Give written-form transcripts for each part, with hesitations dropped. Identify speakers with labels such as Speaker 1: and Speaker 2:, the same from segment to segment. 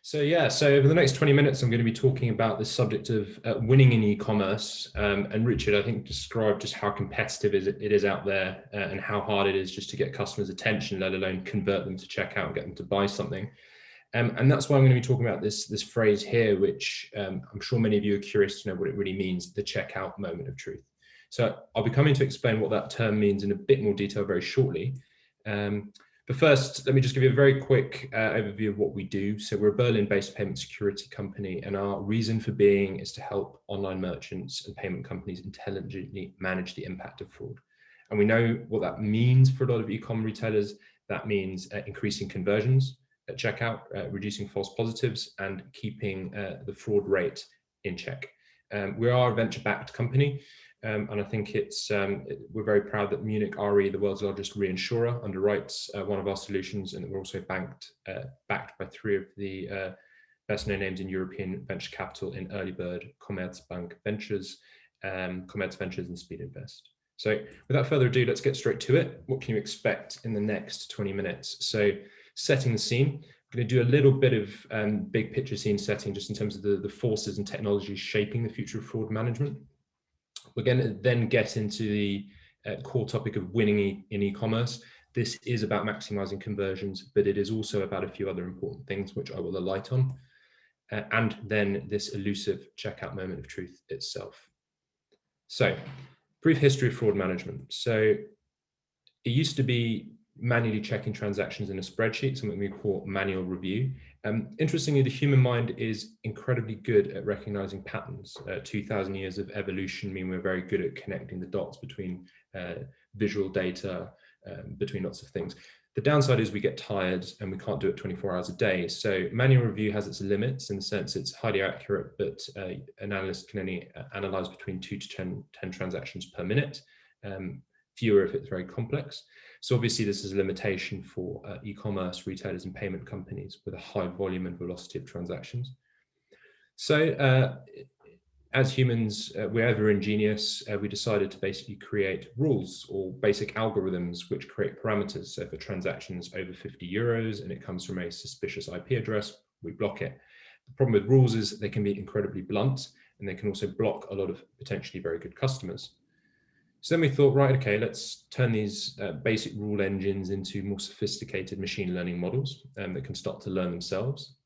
Speaker 1: So over the next 20 minutes, I'm going to be talking about the subject of winning in e-commerce. And Richard, I think, described just how competitive it is out there and how hard it is just to get customers' attention, let alone convert them to checkout and get them to buy something. And that's why I'm going to be talking about this phrase here, which I'm sure many of you are curious to know what it really means, the checkout moment of truth. So I'll be coming to explain what that term means in a bit more detail very shortly. But first, let me just give you a very quick overview of what we do. So we're a Berlin-based payment security company, and our reason for being is to help online merchants and payment companies intelligently manage the impact of fraud. And we know what that means for a lot of e-com retailers. That means increasing conversions at checkout, reducing false positives, and keeping the fraud rate in check. We are a venture-backed company. And I think we're very proud that Munich Re, the world's largest reinsurer, underwrites one of our solutions, and that we're also backed by three of the best-known names in European venture capital in Earlybird, Commerzbank Ventures, Commerz Ventures, and Speed Invest. So without further ado, let's get straight to it. What can you expect in the next 20 minutes? So setting the scene. I'm going to do a little bit of big picture scene setting just in terms of the forces and technologies shaping the future of fraud management. We're going to then get into the core topic of winning in e-commerce. This is about maximizing conversions, but it is also about a few other important things, which I will alight on. And then this elusive checkout moment of truth itself. So, brief history of fraud management. So, it used to be manually checking transactions in a spreadsheet, something we call manual review. Interestingly, the human mind is incredibly good at recognizing patterns. 2,000 years of evolution mean we're very good at connecting the dots between visual data, between lots of things. The downside is we get tired and we can't do it 24 hours a day. So manual review has its limits in the sense it's highly accurate, but an analyst can only analyze between 2 to 10 transactions per minute, fewer if it's very complex. So obviously this is a limitation for e-commerce retailers and payment companies with a high volume and velocity of transactions. So as humans, we're ever ingenious. We decided to basically create rules or basic algorithms which create parameters. So if a transaction is over 50 euros and it comes from a suspicious IP address, we block it. The problem with rules is they can be incredibly blunt, and they can also block a lot of potentially very good customers. So then we thought, right, okay, let's turn these basic rule engines into more sophisticated machine learning models that can start to learn themselves.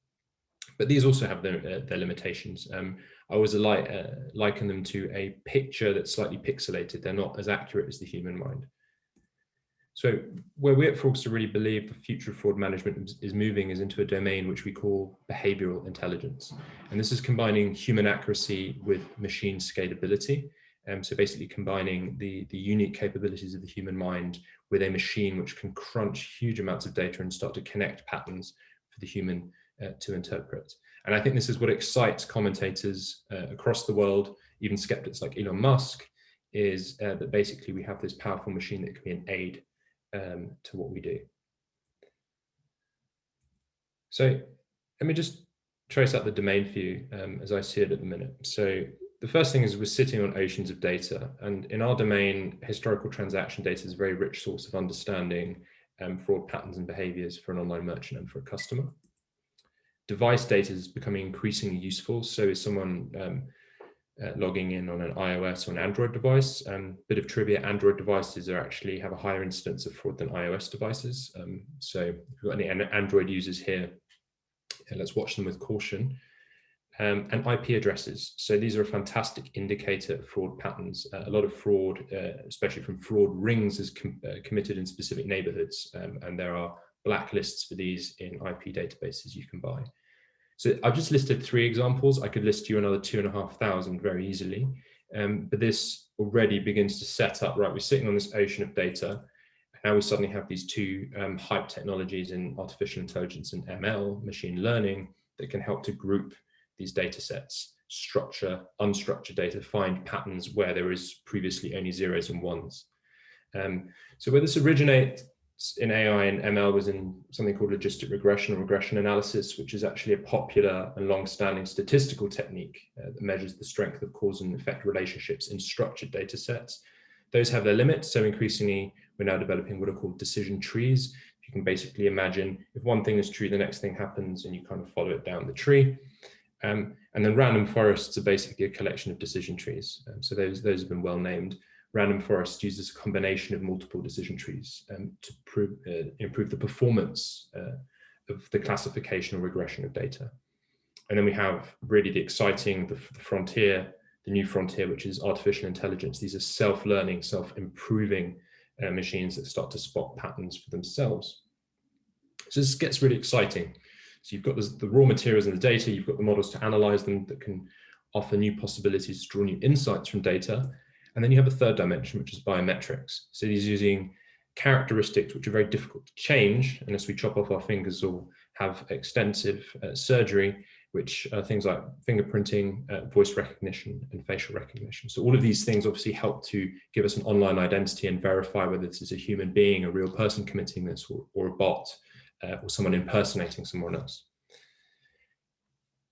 Speaker 1: But these also have their limitations. I always liken them to a picture that's slightly pixelated. They're not as accurate as the human mind. So where we at Fraudster really believe the future of fraud management is moving is into a domain which we call behavioral intelligence. And this is combining human accuracy with machine scalability. So basically combining the unique capabilities of the human mind with a machine which can crunch huge amounts of data and start to connect patterns for the human to interpret. And I think this is what excites commentators across the world, even skeptics like Elon Musk, is that basically we have this powerful machine that can be an aid to what we do. So let me just trace out the domain for you as I see it at the minute. So the first thing is we're sitting on oceans of data, and in our domain, historical transaction data is a very rich source of understanding fraud patterns and behaviors for an online merchant and for a customer. Device data is becoming increasingly useful. So is someone logging in on an iOS or an Android device. Bit of trivia, Android devices actually have a higher incidence of fraud than iOS devices. So if you've got any Android users here, let's watch them with caution. And IP addresses. So these are a fantastic indicator of fraud patterns. A lot of fraud, especially from fraud rings, is committed in specific neighborhoods. And there are blacklists for these in IP databases you can buy. So I've just listed 3 examples. I could list you another 2,500 very easily. But this already begins to set up, right, we're sitting on this ocean of data. Now we suddenly have these 2 hype technologies in artificial intelligence and ML, machine learning, that can help to group these data sets, structure, unstructured data, find patterns where there is previously only zeros and ones. So where this originates in AI and ML was in something called logistic regression or regression analysis, which is actually a popular and long-standing statistical technique that measures the strength of cause and effect relationships in structured data sets. Those have their limits, so increasingly we're now developing what are called decision trees. You can basically imagine if one thing is true, the next thing happens, and you kind of follow it down the tree. And then random forests are basically a collection of decision trees. So those have been well named. Random forest uses a combination of multiple decision trees to improve the performance of the classification or regression of data. And then we have really the exciting, the frontier, the new frontier, which is artificial intelligence. These are self-learning, self-improving machines that start to spot patterns for themselves. So this gets really exciting. So you've got the raw materials and the data, you've got the models to analyze them that can offer new possibilities to draw new insights from data. And then you have a third dimension, which is biometrics. So these using characteristics which are very difficult to change unless we chop off our fingers or have extensive surgery, which are things like fingerprinting, voice recognition, and facial recognition. So all of these things obviously help to give us an online identity and verify whether this is a human being, a real person committing this, or a bot, or someone impersonating someone else.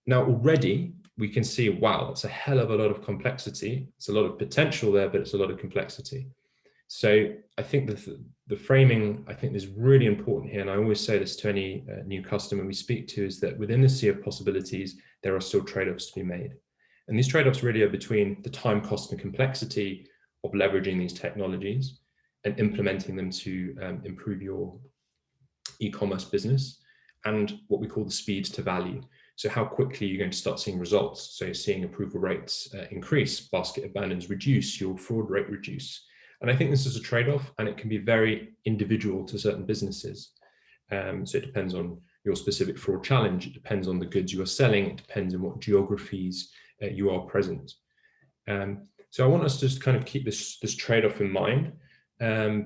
Speaker 1: Now, already we can see, wow, that's a hell of a lot of complexity. It's a lot of potential there, but it's a lot of complexity. So I think the framing, I think, is really important here. And I always say this to any new customer we speak to, is that within the sea of possibilities, there are still trade-offs to be made. And these trade-offs really are between the time, cost, and complexity of leveraging these technologies and implementing them to improve your e-commerce business, and what we call the speed to value. So how quickly you're going to start seeing results. So you're seeing approval rates increase, basket abandons reduce, your fraud rate reduce. And I think this is a trade-off, and it can be very individual to certain businesses. So it depends on your specific fraud challenge. It depends on the goods you are selling. It depends on what geographies you are present. So I want us to just kind of keep this trade-off in mind.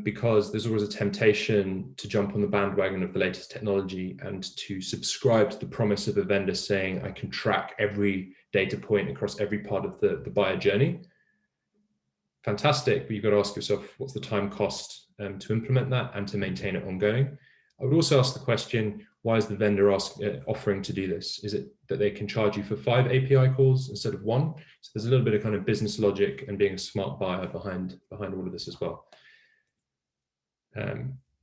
Speaker 1: Because there's always a temptation to jump on the bandwagon of the latest technology and to subscribe to the promise of a vendor saying, I can track every data point across every part of the buyer journey. Fantastic, but you've got to ask yourself, what's the time cost to implement that and to maintain it ongoing? I would also ask the question, why is the vendor offering to do this? Is it that they can charge you for 5 API calls instead of 1? So there's a little bit of kind of business logic and being a smart buyer behind all of this as well.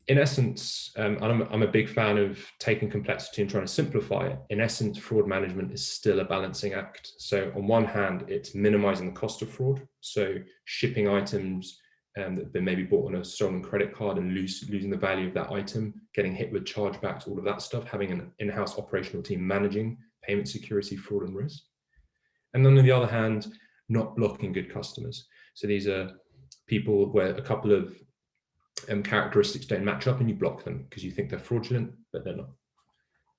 Speaker 1: In essence, I'm a big fan of taking complexity and trying to simplify it. In essence, fraud management is still a balancing act. So on one hand, it's minimizing the cost of fraud. So shipping items that have been maybe bought on a stolen credit card and losing the value of that item, getting hit with chargebacks, all of that stuff, having an in-house operational team managing payment security, fraud, and risk. And then on the other hand, not blocking good customers. So these are people where a couple of characteristics don't match up and you block them because you think they're fraudulent, but they're not.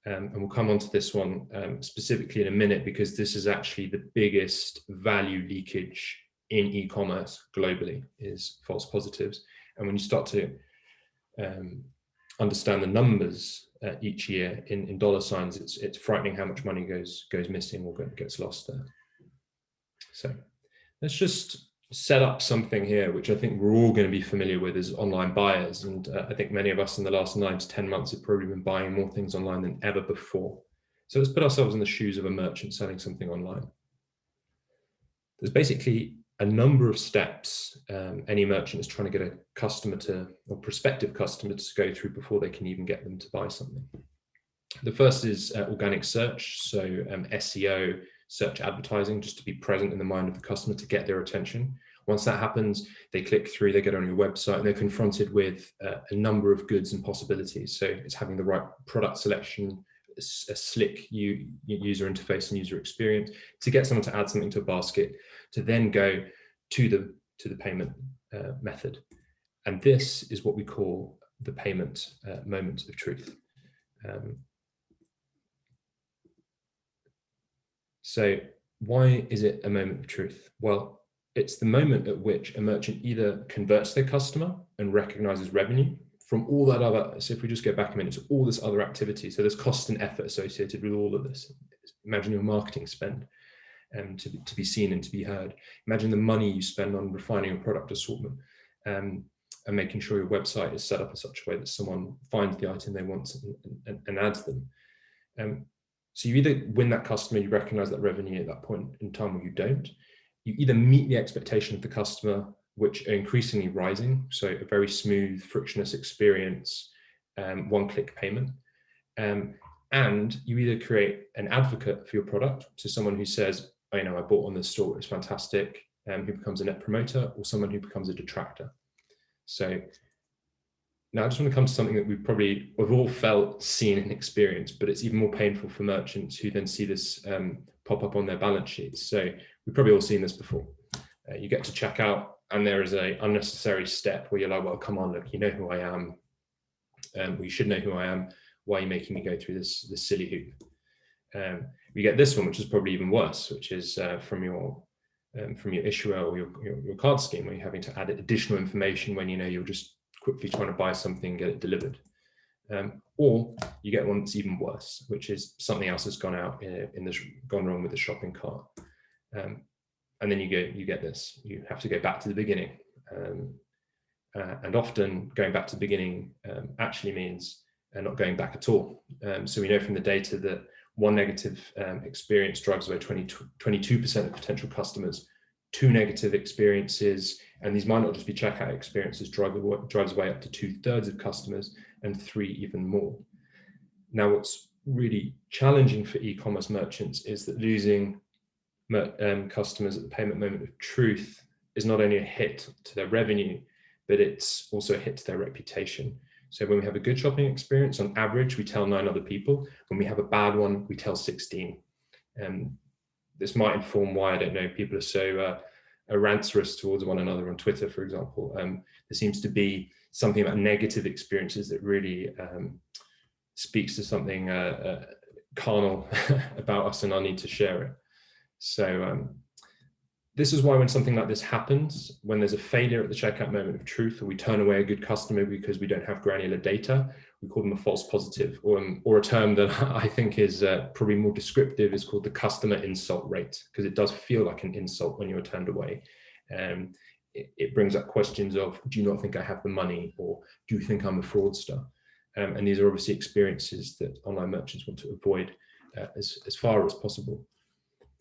Speaker 1: And we'll come on to this one specifically in a minute, because this is actually the biggest value leakage in e-commerce globally, is false positives. And when you start to understand the numbers each year in dollar signs, it's frightening how much money goes missing or gets lost there. So let's just set up something here, which I think we're all going to be familiar with as online buyers. And I think many of us in the last 9 to 10 months have probably been buying more things online than ever before. So let's put ourselves in the shoes of a merchant selling something online. There's basically a number of steps any merchant is trying to get a customer to, or prospective customer to go through before they can even get them to buy something. The first is organic search, so SEO, search advertising, just to be present in the mind of the customer to get their attention. Once that happens, they click through, they get on your website, and they're confronted with a number of goods and possibilities. So it's having the right product selection, a slick user interface and user experience to get someone to add something to a basket, to then go to the payment method. And this is what we call the payment moment of truth. So why is it a moment of truth? Well, it's the moment at which a merchant either converts their customer and recognizes revenue from all that other, so if we just go back a minute, to all this other activity. So there's cost and effort associated with all of this. Imagine your marketing spend to be seen and to be heard. Imagine the money you spend on refining your product assortment and making sure your website is set up in such a way that someone finds the item they want and adds them. So you either win that customer, you recognize that revenue at that point in time, or you don't. You either meet the expectation of the customer, which are increasingly rising, so a very smooth, frictionless experience, one-click payment. And you either create an advocate for your product, so someone who says, oh, I bought on this store, it's fantastic, who becomes a net promoter, or someone who becomes a detractor. So now I just want to come to something that we've all felt, seen, and experienced, but it's even more painful for merchants who then see this pop up on their balance sheets. So we've probably all seen this before. You get to checkout, and there is an unnecessary step where you're like, well, come on, look, you know who I am. We should know who I am. Why are you making me go through this silly hoop? We get this one, which is probably even worse, which is from your issuer or your card scheme, where you're having to add additional information when you're just quickly trying to buy something and get it delivered. Or you get one that's even worse, which is something else has gone wrong with the shopping cart. And then you get this. You have to go back to the beginning. And often going back to the beginning actually means not going back at all. So we know from the data that one negative experience drives away 22% of potential customers, two negative experiences, and these might not just be checkout experiences, drives away up to 2/3 of customers, and three even more. Now, what's really challenging for e-commerce merchants is that losing customers at the payment moment of truth is not only a hit to their revenue, but it's also a hit to their reputation. So when we have a good shopping experience, on average, we tell 9 other people. When we have a bad one, we tell 16. This might inform why, I don't know, people are so rancorous towards one another on Twitter, for example. There seems to be something about negative experiences that really speaks to something carnal about us and our need to share it. So this is why when something like this happens, when there's a failure at the checkout moment of truth, or we turn away a good customer because we don't have granular data, we call them a false positive, or a term that I think is probably more descriptive is called the customer insult rate, because it does feel like an insult when you're turned away. It brings up questions of, do you not think I have the money? Or do you think I'm a fraudster? And these are obviously experiences that online merchants want to avoid as far as possible.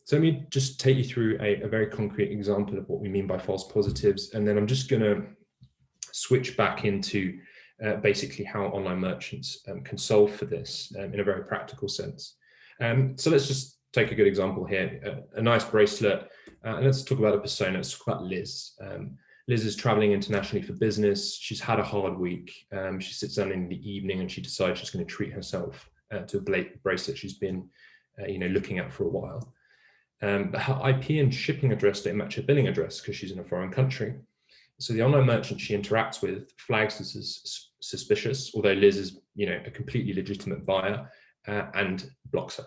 Speaker 1: So let me just take you through a very concrete example of what we mean by false positives, and then I'm just going to switch back into basically how online merchants can solve for this in a very practical sense. So let's just take a good example here, a nice bracelet, and let's talk about a persona. Let's talk about Liz. Liz is traveling internationally for business. She's had a hard week. She sits down in the evening and she decides she's going to treat herself to a bracelet she's been looking at for a while. But her IP and shipping address don't match her billing address because she's in a foreign country. So the online merchant she interacts with flags this as suspicious, although Liz is, a completely legitimate buyer, and blocks her.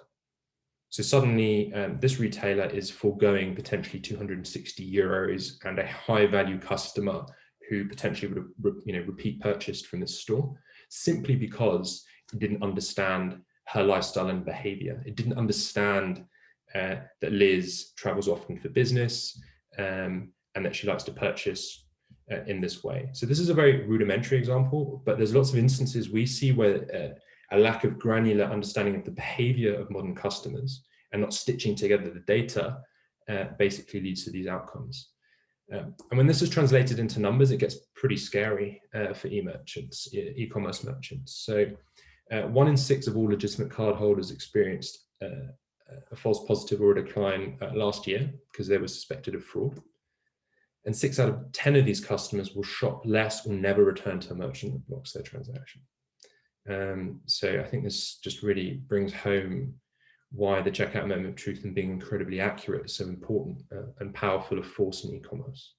Speaker 1: So suddenly, this retailer is foregoing potentially 260 euros and a high-value customer who potentially would have, repeat purchased from this store, simply because it didn't understand her lifestyle and behavior. It didn't understand that Liz travels often for business, and that she likes to purchase in this way. So this is a very rudimentary example, but there's lots of instances we see where a lack of granular understanding of the behavior of modern customers and not stitching together the data basically leads to these outcomes. And when this is translated into numbers, it gets pretty scary for e-commerce merchants. So 1 in 6 of all legitimate cardholders experienced a false positive or a decline last year because they were suspected of fraud. And 6 out of 10 of these customers will shop less or never return to a merchant that blocks their transaction. So I think this just really brings home why the checkout moment of truth and being incredibly accurate is so important and powerful a force in e-commerce.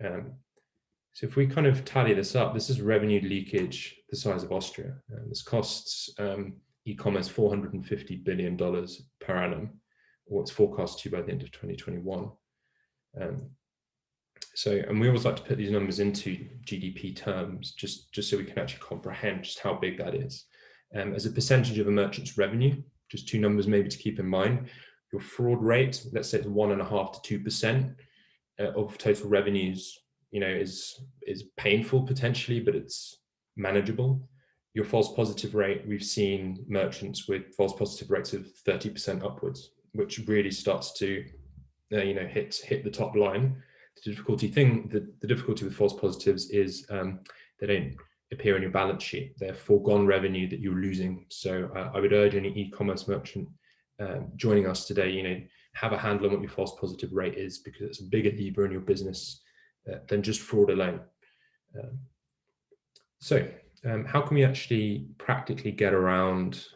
Speaker 1: So if we kind of tally this up, this is revenue leakage the size of Austria. This costs e-commerce $450 billion per annum, or it's forecast to by the end of 2021. And we always like to put these numbers into GDP terms, just so we can actually comprehend just how big that is. As a percentage of a merchant's revenue, just 2 numbers maybe to keep in mind. Your fraud rate, let's say it's 1.5% to 2% of total revenues, is painful potentially, but it's manageable. Your false positive rate, we've seen merchants with false positive rates of 30% upwards, which really starts to, hit the top line. The difficulty with false positives is they don't appear on your balance sheet. They're foregone revenue that you're losing. So I would urge any e-commerce merchant joining us today, have a handle on what your false positive rate is, because it's a bigger lever in your business than just fraud alone. How can we actually practically get around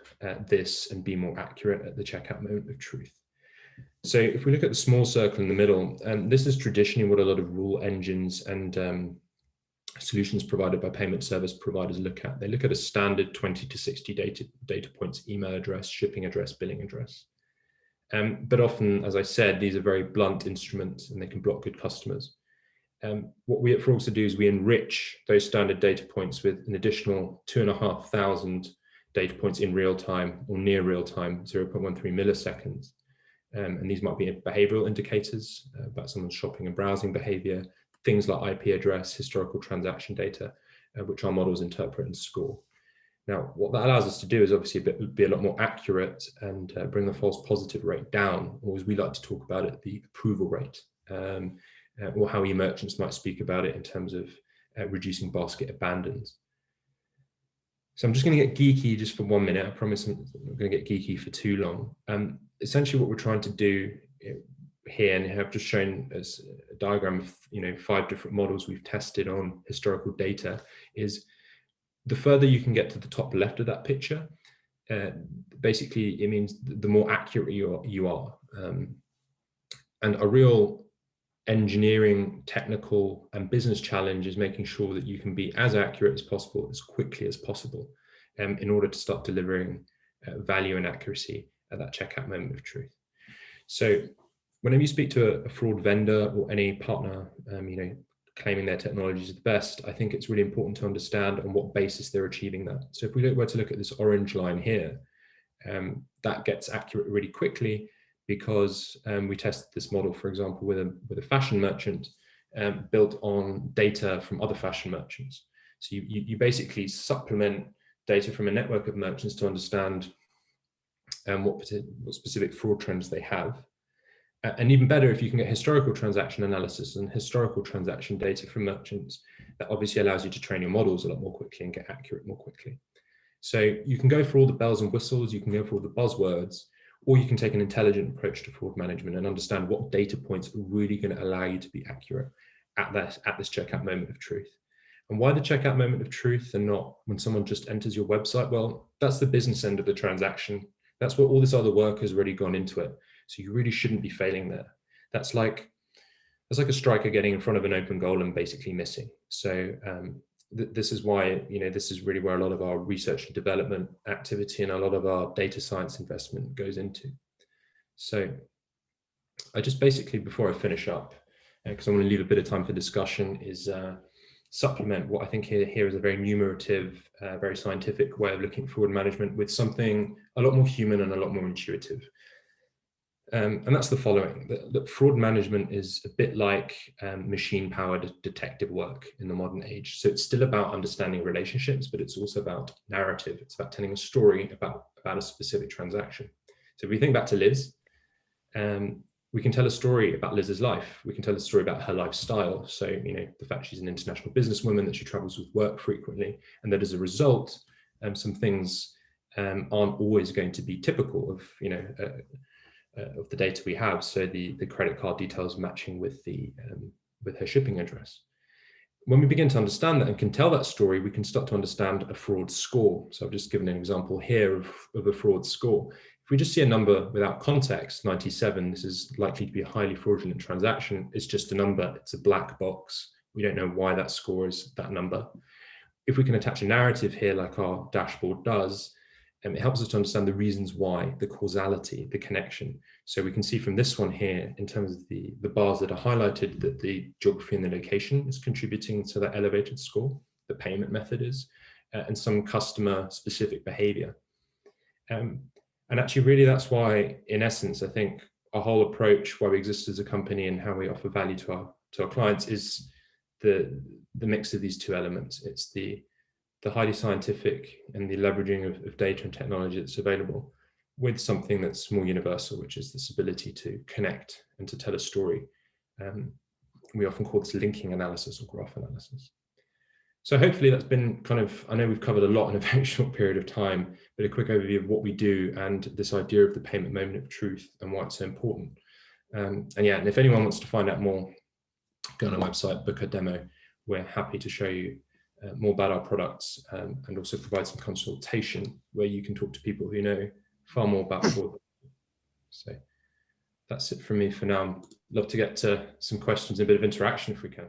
Speaker 1: this and be more accurate at the checkout moment of truth? So if we look at the small circle in the middle, this is traditionally what a lot of rule engines and solutions provided by payment service providers look at. They look at a standard 20 to 60 data points: email address, shipping address, billing address. But often, as I said, these are very blunt instruments and they can block good customers. What we at Fraudster do is we enrich those standard data points with an additional 2,500 data points in real time or near real time, 0.13 milliseconds. And these might be behavioral indicators about someone's shopping and browsing behavior, things like IP address, historical transaction data, which our models interpret and score. Now, what that allows us to do is obviously be a lot more accurate and bring the false positive rate down, or as we like to talk about it, the approval rate, or how e-merchants might speak about it in terms of reducing basket abandons. So I'm just going to get geeky just for 1 minute. I promise I'm not going to get geeky for too long. Essentially, what we're trying to do here, and I've just shown as a diagram of 5 different models we've tested on historical data, is the further you can get to the top left of that picture, basically it means the more accurate you are. And a real engineering, technical, and business challenge is making sure that you can be as accurate as possible, as quickly as possible, in order to start delivering value and accuracy at that checkout moment of truth. So whenever you speak to a fraud vendor or any partner, claiming their technology is the best, I think it's really important to understand on what basis they're achieving that. So if we were to look at this orange line here, that gets accurate really quickly because we tested this model, for example, with a fashion merchant built on data from other fashion merchants. So you basically supplement data from a network of merchants to understand what specific fraud trends they have. And even better, if you can get historical transaction analysis and historical transaction data from merchants, that obviously allows you to train your models a lot more quickly and get accurate more quickly. So you can go for all the bells and whistles, you can go for all the buzzwords, or you can take an intelligent approach to fraud management and understand what data points are really going to allow you to be accurate at this checkout moment of truth. And why the checkout moment of truth and not when someone just enters your website? Well, that's the business end of the transaction. That's where all this other work has already gone into it. So you really shouldn't be failing there. That's like a striker getting in front of an open goal and basically missing. So this is why, this is really where a lot of our research and development activity and a lot of our data science investment goes into. So I just basically, before I finish up, because I want to leave a bit of time for discussion, is supplement what I think here is a very numerative, very scientific way of looking at fraud management with something a lot more human and a lot more intuitive. And that's the following: that fraud management is a bit like machine-powered detective work in the modern age. So it's still about understanding relationships, but it's also about narrative. It's about telling a story about a specific transaction. So if we think back to Liz, we can tell a story about Liz's life. We can tell a story about her lifestyle. So, the fact she's an international businesswoman, that she travels with work frequently, and that as a result, some things aren't always going to be typical of, of the data we have. So the credit card details matching with with her shipping address. When we begin to understand that and can tell that story, we can start to understand a fraud score. So I've just given an example here of a fraud score. If we just see a number without context, 97, this is likely to be a highly fraudulent transaction. It's just a number, it's a black box. We don't know why that score is that number. If we can attach a narrative here like our dashboard does, it helps us to understand the reasons why, the causality, the connection. So we can see from this one here, in terms of the bars that are highlighted, that the geography and the location is contributing to that elevated score, the payment method is, and some customer specific behavior. And actually, really, that's why, in essence, I think our whole approach, why we exist as a company and how we offer value to our clients, is the mix of these two elements. It's the highly scientific and the leveraging of data and technology that's available with something that's more universal, which is this ability to connect and to tell a story. We often call this linking analysis or graph analysis. So hopefully that's been kind of, I know we've covered a lot in a very short period of time, but a quick overview of what we do and this idea of the payment moment of truth and why it's so important. And yeah, and if anyone wants to find out more, go on our website, book a demo. We're happy to show you more about our products, and also provide some consultation where you can talk to people who know far more about fraud. So that's it from me for now. Love to get to some questions, a bit of interaction if we can.